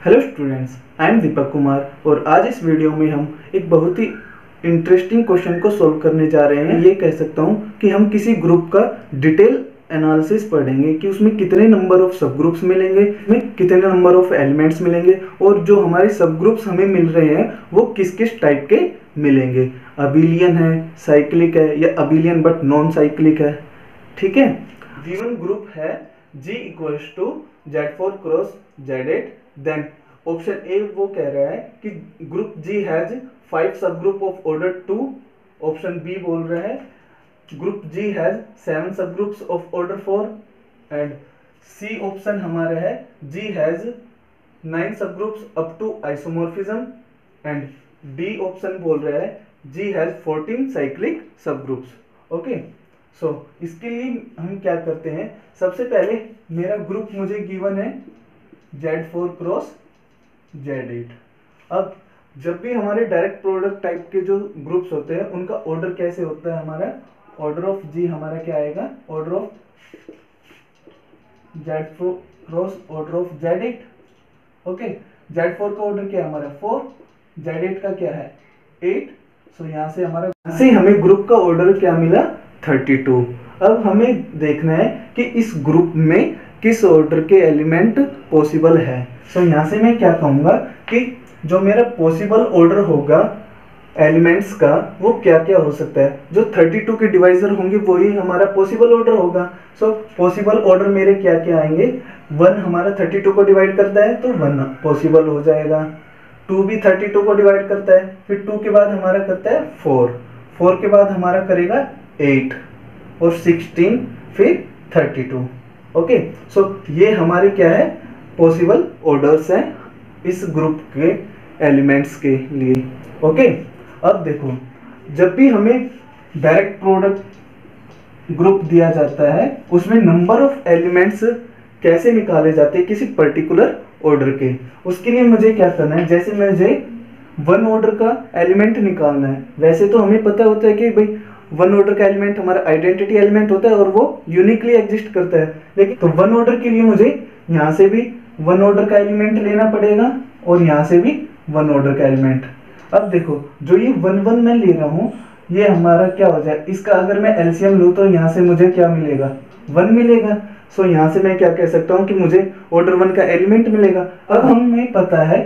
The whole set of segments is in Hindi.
Hello students, I am Deepak Kumar और आज इस वीडियो में हम एक बहुत ही इंटरेस्टिंग क्वेश्चन को सॉल्व करने जा रहे हैं। ये कह सकता हूँ कि हम किसी ग्रुप का डिटेल एनालिसिस पढ़ेंगे कि उसमें कितने नंबर ऑफ सब ग्रुप्स मिलेंगे, में कितने नंबर ऑफ एलिमेंट्स मिलेंगे और जो हमारे सब ग्रुप्स हमें मिल रहे हैं वो किस किस टाइप के मिलेंगे। अबिलियन है, साइक्लिक है या अबिलियन बट नॉन साइक्लिक है। ठीक है, गिवन ग्रुप है G equals to Z4 cross Z8। Then option A वो कह रहा है कि group G has 5 subgroup of order 2। Option B बोल रहा है group G has 7 subgroups of order 4। And C option हमारा है G has 9 subgroups up to isomorphism. And D option बोल रहा है G has 14 cyclic subgroups. Okay, so इसके लिए हम क्या करते हैं, सबसे पहले मेरा ग्रुप मुझे गिवन है Z4 क्रॉस Z8। अब जब भी हमारे डायरेक्ट प्रोडक्ट टाइप के जो ग्रुप्स होते हैं उनका ऑर्डर कैसे होता है, हमारा ऑर्डर ऑफ G हमारा क्या आएगा, order of Z4 cross order of Z8। Okay, Z4 का ऑर्डर क्या है हमारा 4, Z8 का क्या है 8। सो यहाँ से हमें ग्रुप का ऑर्डर क्या मिला 32। अब हमें देखना है कि इस ग्रुप में किस ऑर्डर के एलिमेंट पॉसिबल है। सो यहाँ से मैं क्या कहूँगा कि जो मेरा पॉसिबल ऑर्डर होगा एलिमेंट्स का वो क्या क्या हो सकता है। जो 32 के डिवाइजर होंगे वही हमारा पॉसिबल ऑर्डर होगा। सो पॉसिबल ऑर्डर मेरे क्या क्या आएंगे, 1 हमारा 32 को डिवाइड करता है तो 1 पॉसिबल हो जाएगा। 2 भी 32 को डिवाइड करता है, फिर 2 के बाद हमारा करता है 4 के बाद हमारा करेगा 8 और 16 फिर 32। ओके, सो ये हमारे क्या है पॉसिबल ऑर्डर्स हैं इस ग्रुप के एलिमेंट्स के लिए। ओके, अब देखो जब भी हमें डायरेक्ट प्रोडक्ट ग्रुप दिया जाता है उसमें नंबर ऑफ एलिमेंट्स कैसे निकाले जाते हैं किसी पर्टिकुलर ऑर्डर के, उसके लिए मुझे क्या करना है, जैसे मुझे 1 ऑर्डर का एलिमेंट निकालना है। वैसे तो हमें पता होता है कि भाई 1 ऑर्डर का एलिमेंट हमारा आइडेंटिटी एलिमेंट होता है और वो यूनिकली एग्जिस्ट करता है, लेकिन तो 1 ऑर्डर के लिए मुझे यहाँ से भी 1 ऑर्डर का एलिमेंट लेना पड़ेगा और यहाँ से भी 1 ऑर्डर का एलिमेंट। अब देखो जो ये 1 मैं ले रहा हूँ ये हमारा क्या हो जाए, इसका अगर मैं एलसीएम लूँ तो यहाँ से मुझे क्या मिलेगा 1 मिलेगा। सो यहाँ से मैं क्या कह सकता हूँ कि मुझे ऑर्डर 1 का एलिमेंट मिलेगा। अब हमें पता है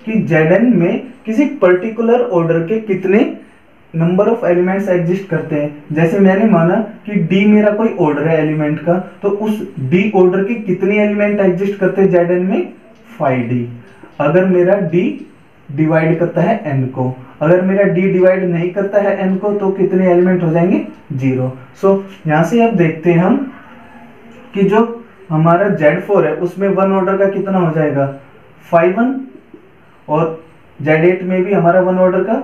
कि Zn में किसी पर्टिकुलर ऑर्डर के कितने नंबर ऑफ एलिमेंट्स एग्जिस्ट करते हैं। जैसे मैंने माना कि D मेरा कोई ऑर्डर है एलिमेंट का, तो उस D ऑर्डर के कितने एलिमेंट एग्जिस्ट करते हैं Zn में 5D। अगर मेरा D डिवाइड करता है n को, अगर मेरा D डिवाइड नहीं करता है n को तो कितने एलिमेंट हो जाएंगे 0। सो यहाँ से अब देखते हैं हम कि जो हमारा Z4 है उसमें 1 ऑर्डर का कितना हो जाएगा 5 और Z8 में भी हमारा 1 ऑर्डर का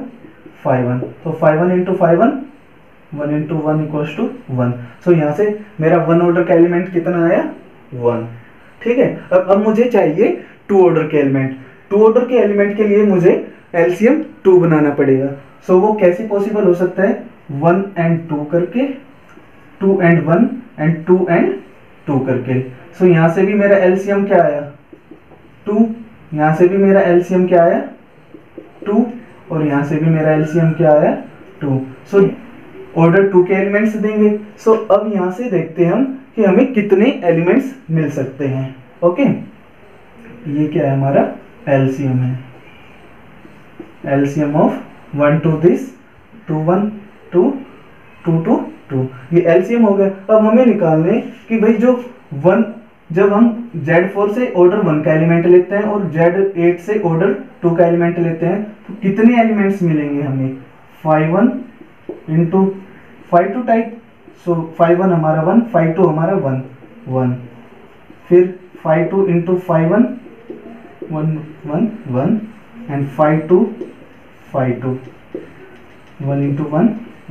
5, तो 5 इंटू 5 1 इंटू 1 इक्वल्स टू 1। सो यहाँ से मेरा 1 ऑर्डर का एलिमेंट कितना आया 1। ठीक है, अब मुझे चाहिए 2 ऑर्डर के एलिमेंट। 2 ऑर्डर के एलिमेंट के लिए मुझे एलसीएम 2 बनाना पड़ेगा। सो वो कैसे पॉसिबल हो सकता है, 1 एंड 2 करके, 2 एंड 1 एंड 2 एंड 2 करके। सो यहाँ से भी मेरा एलसीएम क्या आया 2, यहाँ से भी मेरा एलसीएम क्या आया 2 और यहाँ से भी मेरा एलसीएम क्या आया 2। सो ऑर्डर 2 के एलिमेंट्स देंगे। सो अब यहाँ से देखते हैं हम कि हमें कितने एलिमेंट्स मिल सकते हैं। ओके, ये क्या है हमारा एलसीएम है, एलसीएम ऑफ 1 to दिस 2 1 2 2 2 2, ये एलसीएम हो गया। अब हमें निकालने कि भाई जो 1, जब हम Z4 से ऑर्डर 1 का एलिमेंट लेते हैं और Z8 से ऑर्डर 2 का एलिमेंट लेते हैं तो कितने एलिमेंट्स मिलेंगे हमें 5 इंटू 5 2 टाइप। सो 5 1 हमारा 1, 5 2 हमारा 1 1, फिर 5 2 इंटू 5 1 1 1 1 एंड 5 2 1 इंटू 1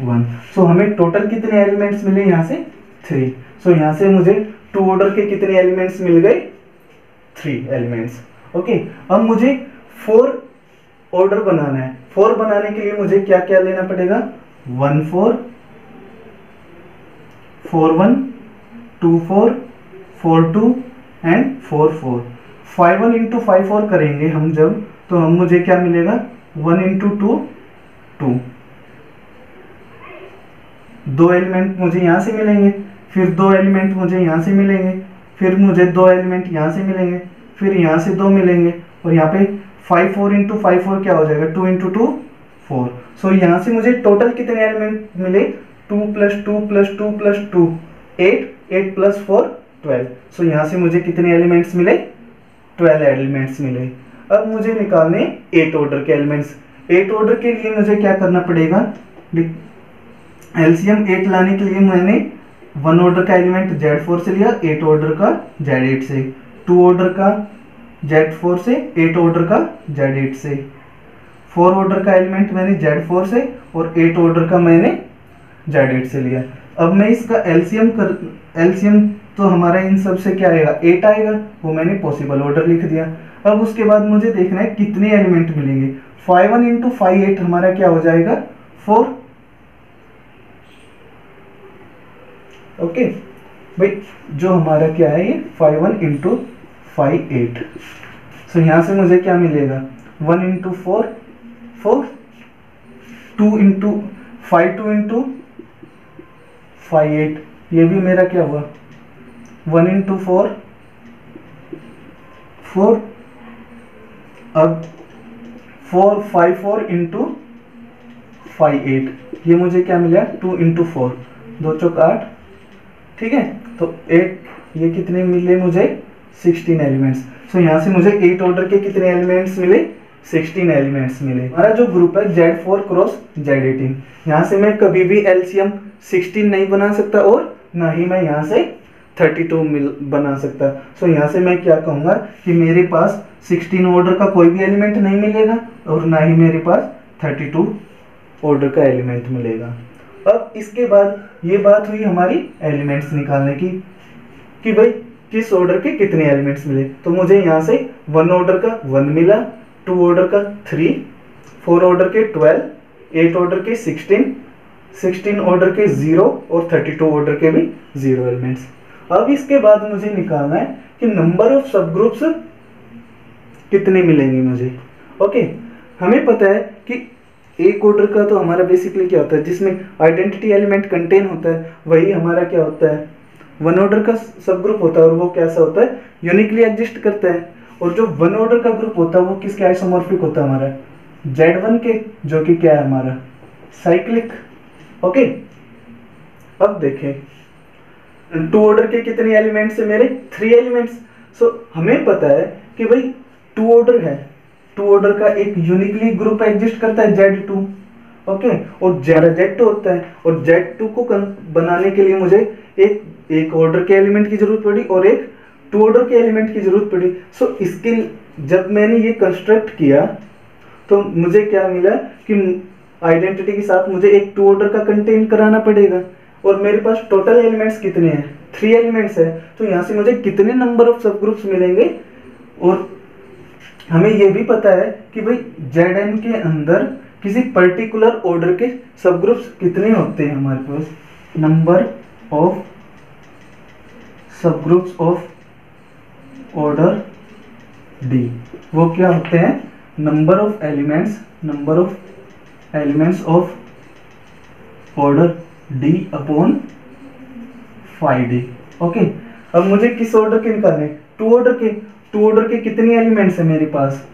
1। सो हमें टोटल कितने एलिमेंट्स मिले यहाँ से 3। सो यहाँ से मुझे 2 ऑर्डर के कितने एलिमेंट्स मिल गए 3 एलिमेंट्स। ओके, अब मुझे 4 ऑर्डर बनाना है। 4 बनाने के लिए मुझे क्या क्या लेना पड़ेगा 1 4 4 1 2 4 4 2 एंड 4 4। 5 1 इंटू 5 और करेंगे हम जब, तो हम मुझे क्या मिलेगा 1 इंटू 2 2, दो एलिमेंट मुझे यहाँ से मिलेंगे, फिर दो एलिमेंट मुझे यहाँ से मिलेंगे, फिर मुझे दो एलिमेंट यहाँ से मिलेंगे, फिर यहाँ से दो मिलेंगे, और यहाँ पे 5 4 इंटू 5 4 क्या हो जाएगा 2 इंटू 2 4। सो यहाँ से मुझे टोटल कितने एलिमेंट मिले 2 प्लस 2 प्लस 2 प्लस 2 8 8 प्लस 4 12। सो यहाँ से मुझे कितने एलिमेंट्स मिले 12 एलिमेंट्स मिले। अब मुझे निकालने 8 ऑर्डर के एलिमेंट्स। 8 ऑर्डर के लिए मुझे क्या करना पड़ेगा, एलसीएम 8 लाने के लिए मैंने 1 ऑर्डर का एलिमेंट Z4 से लिया, 8 ऑर्डर का Z8 से, 2 ऑर्डर का Z4 से, 8 ऑर्डर का Z8 से, 4 ऑर्डर का एलिमेंट मैंने Z4 से और 8 ऑर्डर का मैंने Z8 से लिया। अब मैं इसका एलसीएम तो हमारा इन सब से क्या आएगा 8 आएगा, वो मैंने पॉसिबल ऑर्डर लिख दिया। अब उसके बाद मुझे देखना है कितने एलिमेंट मिलेंगे। 5 1 इंटू 5 8 हमारा क्या हो जाएगा 4। ओके भाई, जो हमारा क्या है ये 5 1 इंटू 5 8। सो यहाँ से मुझे क्या मिलेगा 1 इंटू 4 4, 2 इंटू 5 2 इंटू 5 8, ये भी मेरा क्या हुआ 1 इंटू 4 4, अब 4 5 4 इंटू 5 8, ये मुझे क्या मिला 2 इंटू 4, 2 चौक 8, ठीक है। तो 8 ये कितने मिले मुझे 16 एलिमेंट्स। सो यहाँ से मुझे 8 ऑर्डर के कितने एलिमेंट्स मिले 16 एलिमेंट्स मिले। हमारा जो ग्रुप है Z4 क्रॉस Z18, यहाँ से मैं कभी भी एलसीएम 16 नहीं बना सकता और ना ही मैं यहाँ से 32 बना सकता। सो यहाँ से मैं क्या कहूँगा कि मेरे पास 16 ऑर्डर का कोई भी एलिमेंट नहीं मिलेगा और ना ही मेरे पास 32 ऑर्डर का एलिमेंट मिलेगा। अब इसके बाद ये बात हुई हमारी एलिमेंट्स निकालने की कि भाई किस ऑर्डर के कितने एलिमेंट्स मिले। तो मुझे यहाँ से 1 ऑर्डर का 1 मिला, 2 ऑर्डर का 3, 4 ऑर्डर के 12, 8 ऑर्डर के 16, 16 ऑर्डर के 0 और 32 ऑर्डर के भी 0 एलिमेंट्स। अब इसके बाद मुझे निकालना है कि नंबर ऑफ सब ग्रुप्स कितने मिलेंगे मुझे। ओके, हमें पता है कि एक ऑर्डर का तो हमारा बेसिकली क्या होता है, जिसमें आइडेंटिटी एलिमेंट कंटेन होता है, वही हमारा क्या होता है 1 ऑर्डर का सब ग्रुप होता है, और वो कैसा होता है यूनिकली एग्जिस्ट करता है। और जो 1 ऑर्डर का ग्रुप होता है वो किसके आइसोमॉर्फिक होता है हमारा Z1 के, जो कि क्या है हमारा साइक्लिक। ओके, अब देखें 2 ऑर्डर के कितने एलिमेंट्स है मेरे 3 एलिमेंट्स। सो हमें पता है कि भाई 2 ऑर्डर है, 2 ऑर्डर का एक यूनिकली ग्रुप एग्जिस्ट करता है Z2। ओके, और Z2 होता है, और Z2 को बनाने के लिए मुझे एक ऑर्डर के एलिमेंट की जरूरत पड़ी और एक 2 ऑर्डर के एलिमेंट की जरूरत पड़ी। सो इसके जब मैंने ये कंस्ट्रक्ट किया तो मुझे क्या मिला कि आइडेंटिटी के साथ मुझे एक 2 ऑर्डर का कंटेन कराना पड़ेगा, और मेरे पास टोटल एलिमेंट्स कितने हैं 3 एलिमेंट्स है। तो यहाँ से मुझे कितने नंबर ऑफ सब ग्रुप्स मिलेंगे। और हमें यह भी पता है कि भाई Zn के अंदर किसी पर्टिकुलर ऑर्डर के सब ग्रुप्स कितने होते हैं हमारे पास, नंबर ऑफ सब ग्रुप्स ऑफ ऑर्डर D, वो क्या होते हैं number of elements of order D upon 5D। Okay, अब मुझे किस ऑर्डर के निकालने 2 ऑर्डर के कितने एलिमेंट्स है मेरे पास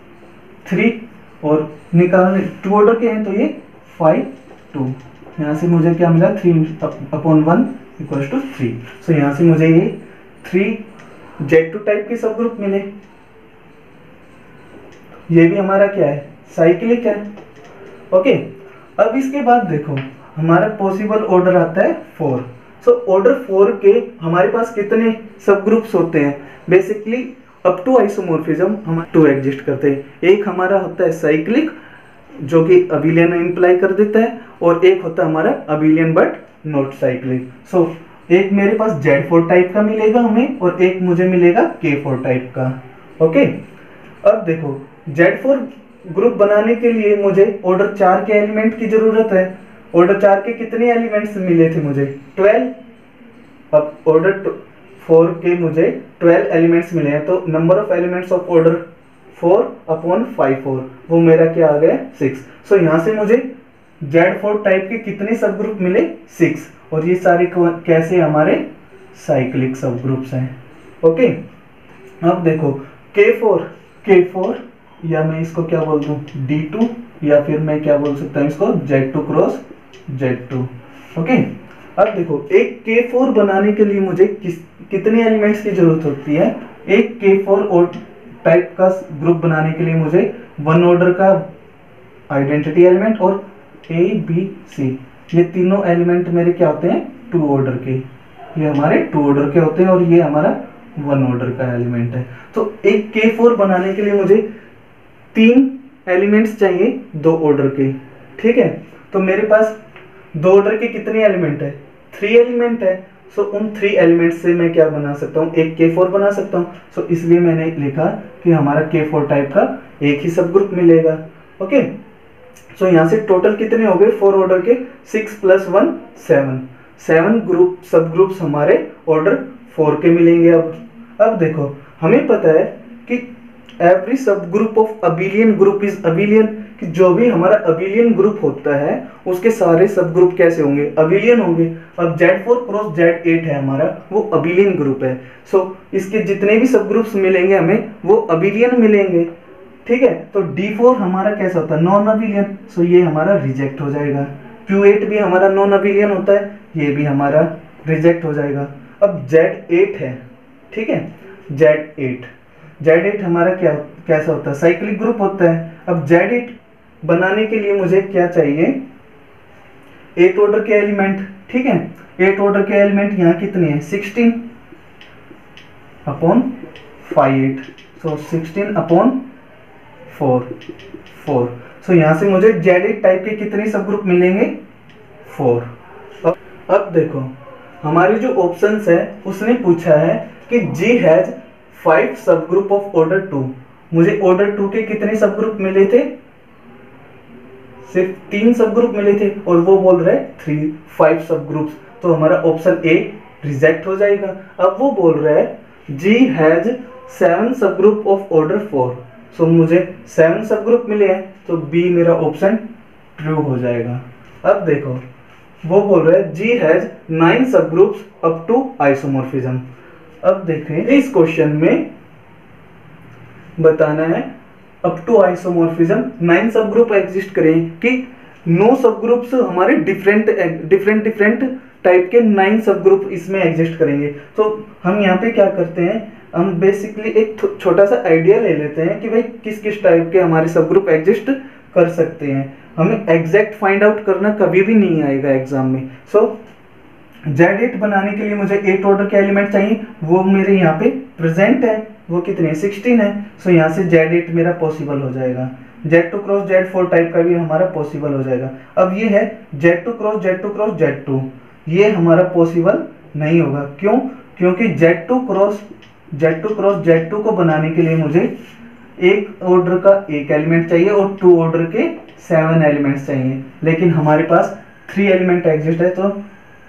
3, और निकालने 2 ऑर्डर के हैं तो ये 5 2, यहाँ से मुझे क्या मिला 3 अपॉन 1 इक्वल्स टू 3। सो यहाँ से मुझे ये 3 Z2 टाइप के सब ग्रुप मिले। ये भी हमारा क्या है साइक्लिक है। ओके, अब इसके बाद देखो हमारा पॉसिबल ऑर्डर आता है 4। सो ऑर्डर 4 के हमारे पास कितने सब ग्रुप्स होते हैं, बेसिकली अप टू आइसोमॉर्फिज्म हम 2 एग्जिस्ट करते हैं। एक हमारा होता है साइक्लिक जो कि अबिलियन इंप्लाई कर देता है, और एक होता है हमारा अबिलियन बट नॉट साइक्लिक। सो एक मेरे पास Z4 टाइप का मिलेगा हमें, और एक मुझे मिलेगा K4 टाइप का। ओके, अब देखो Z4 ग्रुप बनाने के लिए मुझे ऑर्डर 4 के एलिमेंट की जरूरत है। ऑर्डर 4 के कितने एलिमेंट्स मिले थे मुझे 12। अब ऑर्डर 4 के मुझे 12 एलिमेंट्स मिले हैं, तो number of elements of order 4/5 वो मेरा क्या आ गया 6। सो यहाँ से मुझे Z4 टाइप के कितने सब ग्रुप मिले 6, और ये सारे कैसे हमारे साइक्लिक सब ग्रुप्स हैं। ओके, अब देखो K4 या मैं इसको क्या बोल दूं D2, या फिर मैं क्या बोल सकता हूँ इसको Z2 क्रॉस Z2। ओके, अब देखो एक K4 बनाने के लिए मुझे कितने एलिमेंट्स की जरूरत होती है। एक K4 और टाइप का ग्रुप बनाने के लिए मुझे 1 ऑर्डर का आइडेंटिटी एलिमेंट और A B C ये तीनों एलिमेंट मेरे क्या होते हैं 2 ऑर्डर के, ये हमारे 2 ऑर्डर के होते हैं, और ये हमारा 1 ऑर्डर का एलिमेंट है। तो एक K4 बनाने के लिए मुझे 3 एलिमेंट्स चाहिए 2 ऑर्डर के। ठीक है, तो मेरे पास 2 ऑर्डर के कितने एलिमेंट है 3 एलिमेंट है। सो उन 3 एलिमेंट से मैं क्या बना सकता हूँ एक K4 बना सकता हूँ। सो इसलिए मैंने लिखा कि हमारा K4 टाइप का एक ही सब ग्रुप मिलेगा। ओके, सो यहाँ से टोटल कितने हो गए 4 ऑर्डर के 6 + 1 7 ग्रुप सब ग्रुप्स हमारे ऑर्डर 4 के मिलेंगे। अब देखो हमें पता है कि एवरी सब group of abelian group is abelian, कि जो भी हमारा अबिलियन ग्रुप होता है उसके सारे सब ग्रुप कैसे होंगे अबिलियन होंगे। अब Z4 क्रॉस Z8 है हमारा, वो अबिलियन ग्रुप है। सो इसके जितने भी सब ग्रुप्स मिलेंगे हमें वो अबिलियन मिलेंगे। ठीक है, तो D4 हमारा कैसा होता है नॉन अबिलियन, सो ये हमारा रिजेक्ट हो जाएगा। Q8 भी हमारा नॉन अबिलियन होता है, ये भी हमारा रिजेक्ट हो जाएगा। अब Z8 है, ठीक है, Z8 हमारा कैसा होता है साइक्लिक ग्रुप होता है। अब Z8 बनाने के लिए मुझे क्या चाहिए 8 ऑर्डर के एलिमेंट। ठीक है, 8 ऑर्डर के एलिमेंट यहाँ कितने हैं 16/8, सो 16/4। सो यहाँ से मुझे Z8 टाइप के कितने सब ग्रुप मिलेंगे 4। अब देखो हमारी जो ऑप्शंस है उसने पूछा है कि G has 5 subgroup of order 2। मुझे ऑर्डर 2 के कितने सब ग्रुप मिले थे सिर्फ 3 सब ग्रुप मिले थे, और वो बोल रहे 5 सब ग्रुप्स, तो हमारा ऑप्शन ए रिजेक्ट हो जाएगा। अब वो बोल रहा है G हैज 7 सब ग्रुप ऑफ ऑर्डर 4, सो मुझे 7 सब ग्रुप मिले हैं, तो बी मेरा ऑप्शन ट्रू हो जाएगा। अब देखो वो बोल रहा है G has 9 subgroups up to isomorphism. अब देखें इस क्वेश्चन में बताना है अप टू आइसोमॉर्फिज्म 9 सब ग्रुप एग्जिस्ट करें कि 9 सब ग्रुप्स हमारे डिफरेंट टाइप के 9 सब ग्रुप इसमें एग्जिस्ट करेंगे। तो हम यहाँ पे क्या करते हैं, हम बेसिकली एक छोटा सा आइडिया ले लेते हैं कि भाई किस किस टाइप के हमारे सब ग्रुप एग्जिस्ट कर सकते हैं। हमें एग्जैक्ट फाइंड आउट करना कभी भी नहीं आएगा एग्जाम में। सो Z8 बनाने के लिए मुझे 8 ऑर्डर के एलिमेंट चाहिए, वो मेरे यहाँ पे प्रेजेंट है, वो कितने 16 है। सो यहाँ से Z8 मेरा पॉसिबल हो जाएगा। Z2 क्रॉस Z4 टाइप का भी हमारा पॉसिबल हो जाएगा। अब ये है Z2 क्रॉस Z2, ये हमारा पॉसिबल नहीं होगा। क्यों? क्योंकि Z2 क्रॉस Z2 को बनाने के लिए मुझे एक ऑर्डर का एक एलिमेंट चाहिए और 2 ऑर्डर के 7 एलिमेंट्स चाहिए, लेकिन हमारे पास 3 एलिमेंट एग्जिस्ट है, तो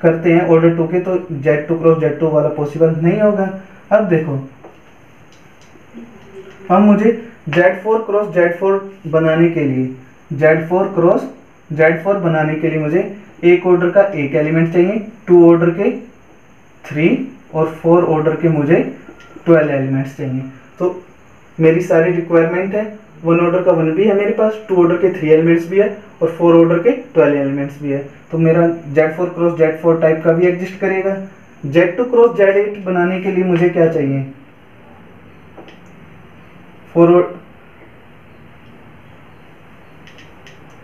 करते हैं ऑर्डर 2 के, तो Z2 क्रॉस Z2 वाला पॉसिबल नहीं होगा। अब देखो हम मुझे Z4 क्रॉस Z4 बनाने के लिए मुझे एक ऑर्डर का एक एलिमेंट चाहिए, 2 ऑर्डर के 3 और 4 ऑर्डर के मुझे 12 एलिमेंट्स चाहिए। तो मेरी सारी रिक्वायरमेंट है, 1 ऑर्डर का 1 भी है मेरे पास, 2 ऑर्डर के 3 एलिमेंट्स भी है और 4 ऑर्डर के 12 एलिमेंट्स भी है। तो मेरा Z4 क्रॉस Z4 टाइप का भी एग्जिस्ट करेगा। Z2 क्रॉस Z8 बनाने के लिए मुझे क्या चाहिए 4।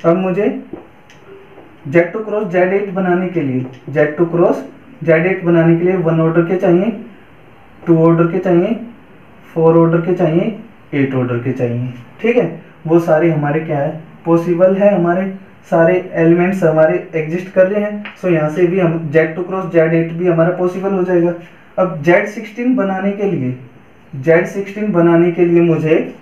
अब मुझे Z2 क्रॉस Z8 बनाने के लिए 1 ऑर्डर के चाहिए, 2 ऑर्डर के चाहिए, 4 ऑर्डर के चाहिए, 8 ऑर्डर के चाहिए। ठीक है, वो सारे हमारे क्या है पॉसिबल है, हमारे सारे एलिमेंट्स हमारे एग्जिस्ट कर रहे हैं। सो यहाँ से भी हम Z2 क्रॉस Z8 भी हमारा पॉसिबल हो जाएगा। अब Z16 बनाने के लिए मुझे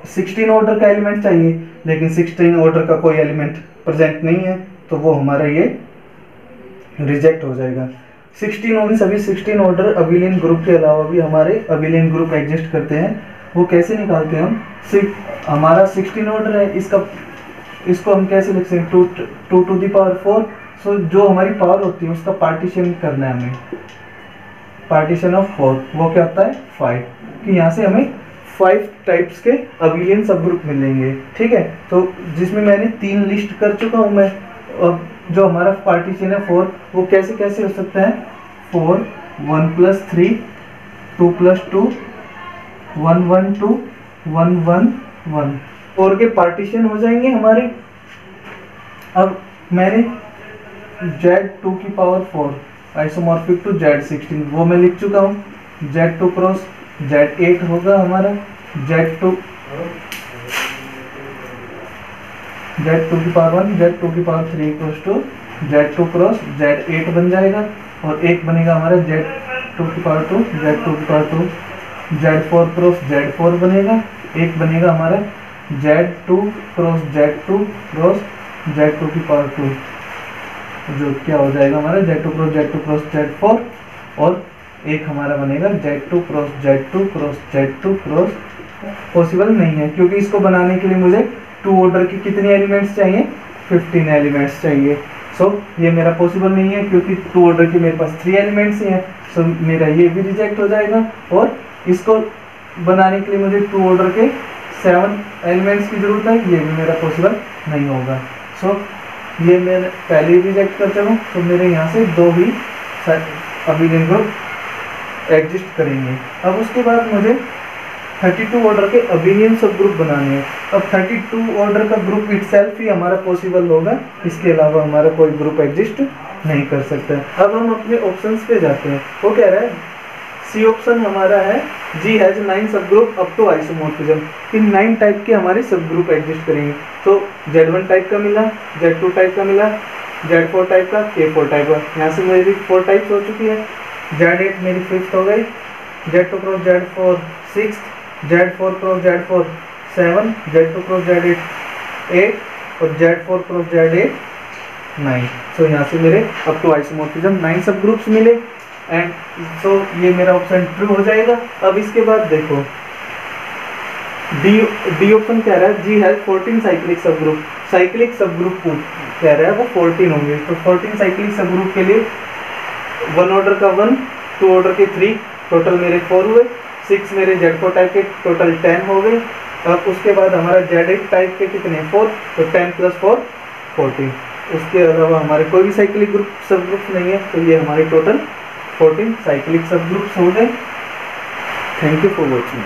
16 ऑर्डर का एलिमेंट चाहिए, लेकिन 16 ऑर्डर का कोई एलिमेंट प्रेजेंट नहीं है, तो वो हमारा ये रिजेक्ट हो जाएगा। 16 और सभी 16 ऑर्डर अबिलियन ग्रुप के अलावा भी हमारे अबिलियन ग्रुप एग्जिस्ट करते हैं। वो कैसे निकालते हैं हम? हमारा 16 ऑर्डर है, इसको हम कैसे लिख सकते हैं? 2 टू द पावर 4। सो जो हमारी पावर होती है उसका पार्टीशन करना है हमें, पार्टीशन ऑफ 4, वो क्या होता है? 5। कि यहाँ से हमें 5 टाइप्स के अबिलियन सब ग्रुप मिलेंगे, ठीक है। तो जिसमें मैंने 3 लिस्ट कर चुका हूँ मैं। अब जो हमारा पार्टीशन है 4, वो कैसे कैसे हो सकता है? 4, 1 + 3, 2 + 2, 1 1 2, 1 1 1, 4 के पार्टीशन हो जाएंगे हमारे। अब मैंने Z2 की पावर 4 आइसोमॉर्फिक टू Z16 वो मैं लिख चुका हूँ। Z2 क्रॉस Z8 होगा हमारा। Z2 की पावर 1, Z2 की power 3 equals to Z2 cross Z8 बन जाएगा। और एक बनेगा हमारा Z2 की पावर 2, Z2 की पावर 2, Z4 क्रॉस Z4 बनेगा। एक बनेगा हमारा Z2 cross Z2 cross Z2 की पावर 2, जो क्या हो जाएगा हमारा Z2 क्रॉस Z4। और एक हमारा बनेगा Z2 cross Z2 cross Z2 cross, possible नहीं है क्योंकि इसको बनाने के लिए मुझे 2 ऑर्डर की कितने एलिमेंट्स चाहिए? 15 एलिमेंट्स चाहिए। सो ये मेरा पॉसिबल नहीं है क्योंकि 2 ऑर्डर के मेरे पास 3 एलिमेंट्स ही हैं। सो मेरा ये भी रिजेक्ट हो जाएगा। और इसको बनाने के लिए मुझे 2 ऑर्डर के 7 एलिमेंट्स की जरूरत है, ये भी मेरा पॉसिबल नहीं होगा। सो ये मैं पहले ही रिजेक्ट कर चलूँ तो मेरे यहाँ से 2 ही अबिलियन ग्रुप एग्जिस्ट करेंगे। अब उसके बाद मुझे 32 ऑर्डर के अबिलियन सब ग्रुप बनाने हैं। अब 32 ऑर्डर का ग्रुप इटसेल्फ ही हमारा पॉसिबल होगा, इसके अलावा हमारा कोई ग्रुप एग्जिस्ट नहीं कर सकता। अब हम अपने ऑप्शंस पे जाते हैं। वो कह रहा है सी ऑप्शन हमारा है G हैज 9 सब ग्रुप अप टू आइसोमॉर्फिज्म, कि 9 टाइप के हमारे सब ग्रुप एग्जिस्ट करेंगे। तो Z1 टाइप का मिला, Z2 टाइप का मिला, Z4 टाइप का, K4 टाइप का। यहाँ से मेरी 4 टाइप्स हो चुकी है। Z8 मेरी 5th हो गई, Z2 cross Z4 6th, Z4 cross Z4 7, Z2 cross Z8 8 और Z4 क्रॉस Z8 9। सो यहाँ से मेरे अप टू आइसोमॉर्फिज्म 9 सब ग्रुप्स मिले। एंड सो ये मेरा ऑप्शन ट्रू हो जाएगा। अब इसके बाद देखो डी ऑप्शन कह रहा है G हैज 14 साइक्लिक सब ग्रुप। साइक्लिक सब ग्रुप को कह रहा है वो 14 होंगे। तो 14 साइक्लिक सब ग्रुप के लिए 1 ऑर्डर का 1, 2 ऑर्डर के 3, टोटल मेरे 4 हुए। 6 मेरे Z4 टाइप के टोटल 10 हो गए। अब उसके बाद हमारा Z8 टाइप के कितने? 4, तो 10 + 4 14। उसके अलावा हमारे कोई भी साइक्लिक ग्रुप सब ग्रुप नहीं है। तो ये हमारे टोटल 14 साइक्लिक सब ग्रुप्स हो गए। Thank you for watching.